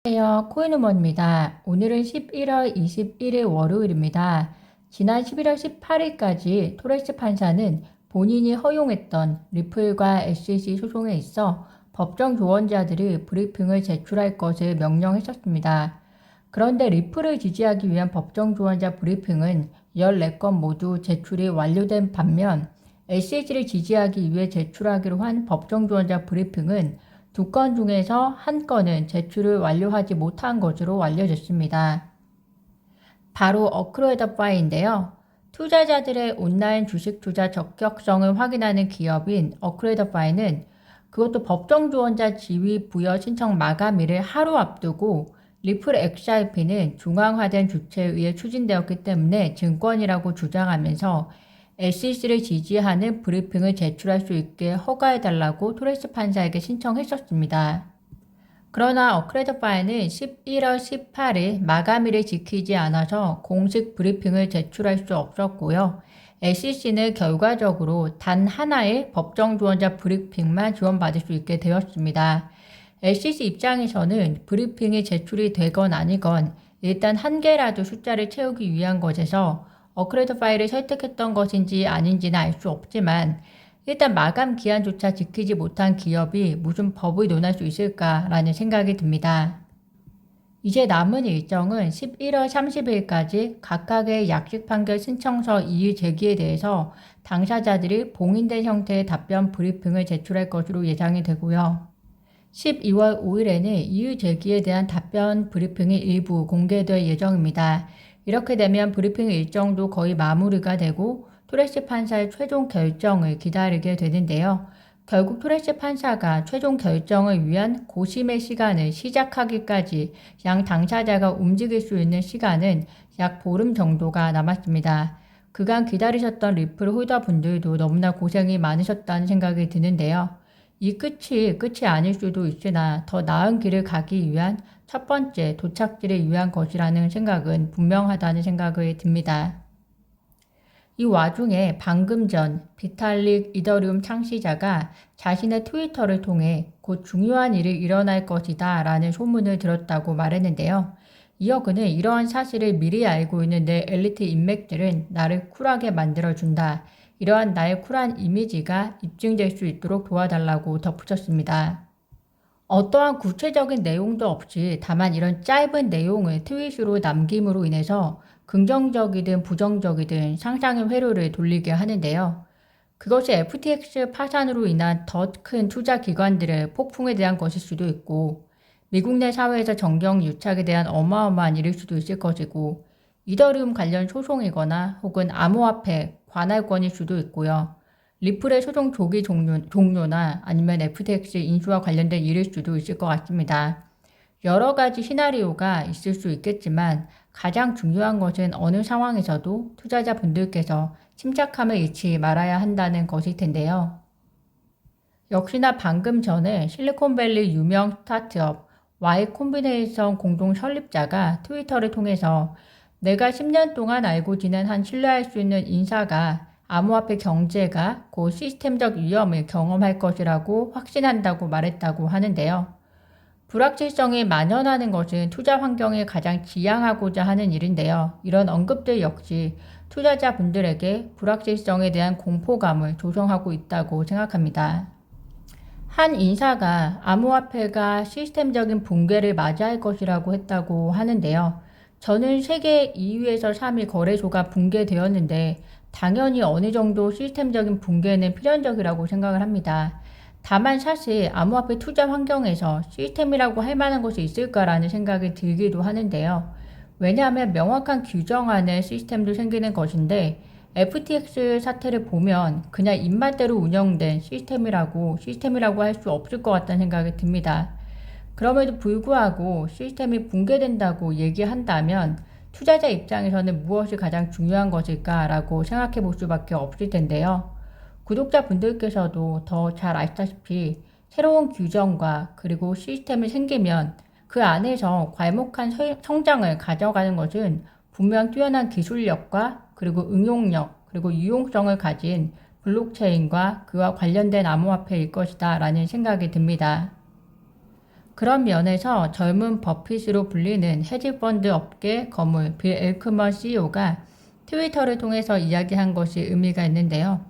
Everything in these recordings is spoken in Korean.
안녕하세요. 코인우먼입니다. 오늘은 11월 21일 월요일입니다. 지난 11월 18일까지 토레스 판사는 본인이 허용했던 리플과 SEC 소송에 있어 법정 조언자들의 브리핑을 제출할 것을 명령했었습니다. 그런데 리플을 지지하기 위한 법정 조언자 브리핑은 14건 모두 제출이 완료된 반면 SEC를 지지하기 위해 제출하기로 한 법정 조언자 브리핑은 2건 중에서 1건은 제출을 완료하지 못한 것으로 알려졌습니다. 바로 어크루에더파이인데요. 투자자들의 온라인 주식 투자 적격성을 확인하는 기업인 어크루에더파이는 그것도 법정 조언자 지위 부여 신청 마감일을 하루 앞두고 리플 XRP는 중앙화된 주체에 의해 추진되었기 때문에 증권이라고 주장하면서 SEC를 지지하는 브리핑을 제출할 수 있게 허가해달라고 토레스 판사에게 신청했었습니다. 그러나 어크레더파이는 11월 18일 마감일을 지키지 않아서 공식 브리핑을 제출할 수 없었고요. SEC는 결과적으로 단 하나의 법정 조언자 브리핑만 지원받을 수 있게 되었습니다. SEC 입장에서는 브리핑이 제출이 되건 아니건 일단 한 개라도 숫자를 채우기 위한 것에서 어크레더파이를 설득했던 것인지 아닌지는 알 수 없지만 일단 마감 기한조차 지키지 못한 기업이 무슨 법을 논할 수 있을까라는 생각이 듭니다. 이제 남은 일정은 11월 30일까지 각각의 약식 판결 신청서 이의 제기에 대해서 당사자들이 봉인된 형태의 답변 브리핑을 제출할 것으로 예상이 되고요. 12월 5일에는 이의 제기에 대한 답변 브리핑이 일부 공개될 예정입니다. 이렇게 되면 브리핑 일정도 거의 마무리가 되고 토레스 판사의 최종 결정을 기다리게 되는데요. 결국 토레스 판사가 최종 결정을 위한 고심의 시간을 시작하기까지 양 당사자가 움직일 수 있는 시간은 약 보름 정도가 남았습니다. 그간 기다리셨던 리플 홀더분들도 너무나 고생이 많으셨다는 생각이 드는데요. 이 끝이 아닐 수도 있으나 더 나은 길을 가기 위한 첫 번째 도착지를 위한 것이라는 생각은 분명하다는 생각이 듭니다. 이 와중에 방금 전 비탈릭 이더리움 창시자가 자신의 트위터를 통해 곧 중요한 일이 일어날 것이다 라는 소문을 들었다고 말했는데요. 이어 그는 이러한 사실을 미리 알고 있는 내 엘리트 인맥들은 나를 쿨하게 만들어준다. 이러한 나의 쿨한 이미지가 입증될 수 있도록 도와달라고 덧붙였습니다. 어떠한 구체적인 내용도 없이 다만 이런 짧은 내용을 트윗으로 남김으로 인해서 긍정적이든 부정적이든 상상의 회로를 돌리게 하는데요. 그것이 FTX 파산으로 인한 더 큰 투자 기관들의 폭풍에 대한 것일 수도 있고 미국 내 사회에서 정경 유착에 대한 어마어마한 일일 수도 있을 것이고 이더리움 관련 소송이거나 혹은 암호화폐 관할권일 수도 있고요. 리플의 소송 조기 종료나 아니면 FTX 인수와 관련된 일일 수도 있을 것 같습니다. 여러 가지 시나리오가 있을 수 있겠지만 가장 중요한 것은 어느 상황에서도 투자자분들께서 침착함을 잃지 말아야 한다는 것일 텐데요. 역시나 방금 전에 실리콘밸리 유명 스타트업 Y 콤비네이션 공동 설립자가 트위터를 통해서 내가 10년 동안 알고 지낸 한 신뢰할 수 있는 인사가 암호화폐 경제가 곧 시스템적 위험을 경험할 것이라고 확신한다고 말했다고 하는데요. 불확실성이 만연하는 것은 투자 환경을 가장 지향하고자 하는 일인데요. 이런 언급들 역시 투자자분들에게 불확실성에 대한 공포감을 조성하고 있다고 생각합니다. 한 인사가 암호화폐가 시스템적인 붕괴를 맞이할 것이라고 했다고 하는데요. 저는 세계 2위에서 3위 거래소가 붕괴되었는데 당연히 어느 정도 시스템적인 붕괴는 필연적이라고 생각을 합니다. 다만 사실 암호화폐 투자 환경에서 시스템이라고 할 만한 것이 있을까라는 생각이 들기도 하는데요. 왜냐하면 명확한 규정 안에 시스템도 생기는 것인데 FTX 사태를 보면 그냥 입맛대로 운영된 시스템이라고 할 수 없을 것 같다는 생각이 듭니다. 그럼에도 불구하고 시스템이 붕괴된다고 얘기한다면 투자자 입장에서는 무엇이 가장 중요한 것일까라고 생각해 볼 수밖에 없을 텐데요. 구독자분들께서도 더 잘 아시다시피 새로운 규정과 그리고 시스템이 생기면 그 안에서 괄목한 성장을 가져가는 것은 분명 뛰어난 기술력과 그리고 응용력 그리고 유용성을 가진 블록체인과 그와 관련된 암호화폐일 것이다 라는 생각이 듭니다. 그런 면에서 젊은 버핏으로 불리는 헤지펀드 업계 거물 빌 엘크먼 CEO가 트위터를 통해서 이야기한 것이 의미가 있는데요.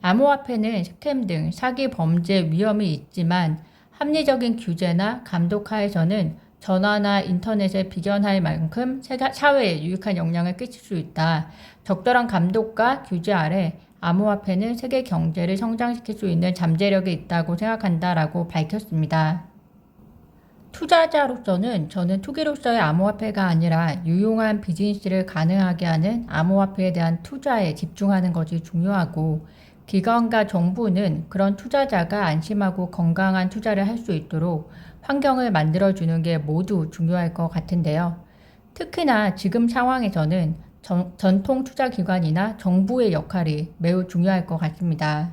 암호화폐는 스캠 등 사기 범죄 위험이 있지만 합리적인 규제나 감독 하에서는 전화나 인터넷에 비견할 만큼 사회에 유익한 영향을 끼칠 수 있다. 적절한 감독과 규제 아래 암호화폐는 세계 경제를 성장시킬 수 있는 잠재력이 있다고 생각한다라고 밝혔습니다. 투자자로서는 저는 투기로서의 암호화폐가 아니라 유용한 비즈니스를 가능하게 하는 암호화폐에 대한 투자에 집중하는 것이 중요하고, 기관과 정부는 그런 투자자가 안심하고 건강한 투자를 할 수 있도록 환경을 만들어주는 게 모두 중요할 것 같은데요. 특히나 지금 상황에서는 전통 투자기관이나 정부의 역할이 매우 중요할 것 같습니다.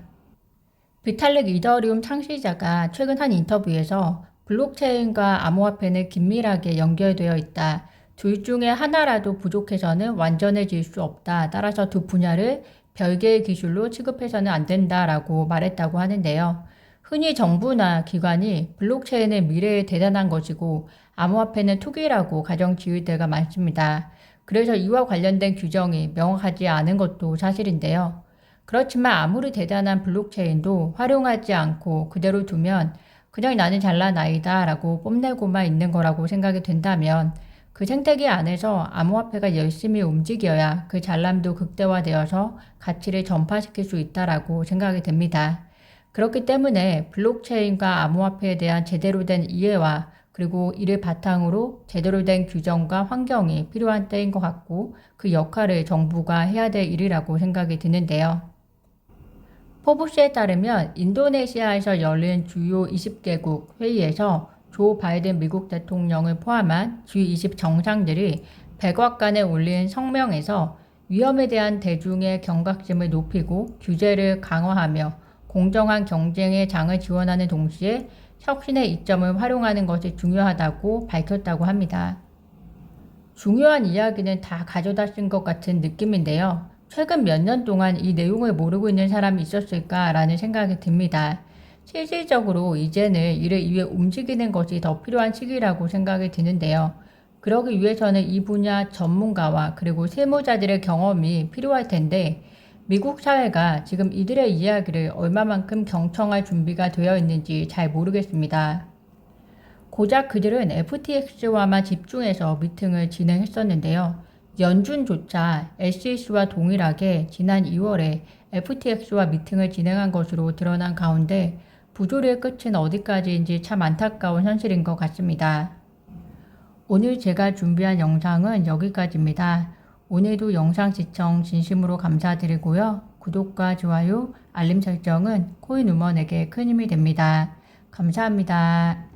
비탈릭 이더리움 창시자가 최근 한 인터뷰에서 블록체인과 암호화폐는 긴밀하게 연결되어 있다. 둘 중에 하나라도 부족해서는 완전해질 수 없다. 따라서 두 분야를 별개의 기술로 취급해서는 안 된다라고 말했다고 하는데요. 흔히 정부나 기관이 블록체인은 미래의 대단한 것이고 암호화폐는 투기라고 가정 지을 때가 많습니다. 그래서 이와 관련된 규정이 명확하지 않은 것도 사실인데요. 그렇지만 아무리 대단한 블록체인도 활용하지 않고 그대로 두면 그냥 나는 잘난 아이다 라고 뽐내고만 있는 거라고 생각이 된다면, 그 생태계 안에서 암호화폐가 열심히 움직여야 그 잘남도 극대화되어서 가치를 전파시킬 수 있다라고 생각이 됩니다. 그렇기 때문에 블록체인과 암호화폐에 대한 제대로 된 이해와 그리고 이를 바탕으로 제대로 된 규정과 환경이 필요한 때인 것 같고, 그 역할을 정부가 해야 될 일이라고 생각이 드는데요. 포브스에 따르면 인도네시아에서 열린 주요 20개국 회의에서 조 바이든 미국 대통령을 포함한 G20 정상들이 백악관에 올린 성명에서 위험에 대한 대중의 경각심을 높이고 규제를 강화하며 공정한 경쟁의 장을 지원하는 동시에 혁신의 이점을 활용하는 것이 중요하다고 밝혔다고 합니다. 중요한 이야기는 다 가져다 쓴 것 같은 느낌인데요. 최근 몇 년 동안 이 내용을 모르고 있는 사람이 있었을까라는 생각이 듭니다. 실질적으로 이제는 이를 위해 움직이는 것이 더 필요한 시기라고 생각이 드는데요. 그러기 위해서는 이 분야 전문가와 그리고 실무자들의 경험이 필요할 텐데, 미국 사회가 지금 이들의 이야기를 얼마만큼 경청할 준비가 되어 있는지 잘 모르겠습니다. 고작 그들은 FTX와만 집중해서 미팅을 진행했었는데요. 연준조차 SEC와 동일하게 지난 2월에 FTX와 미팅을 진행한 것으로 드러난 가운데 부조리의 끝은 어디까지인지 참 안타까운 현실인 것 같습니다. 오늘 제가 준비한 영상은 여기까지입니다. 오늘도 영상 시청 진심으로 감사드리고요. 구독과 좋아요, 알림 설정은 코인 우먼에게 큰 힘이 됩니다. 감사합니다.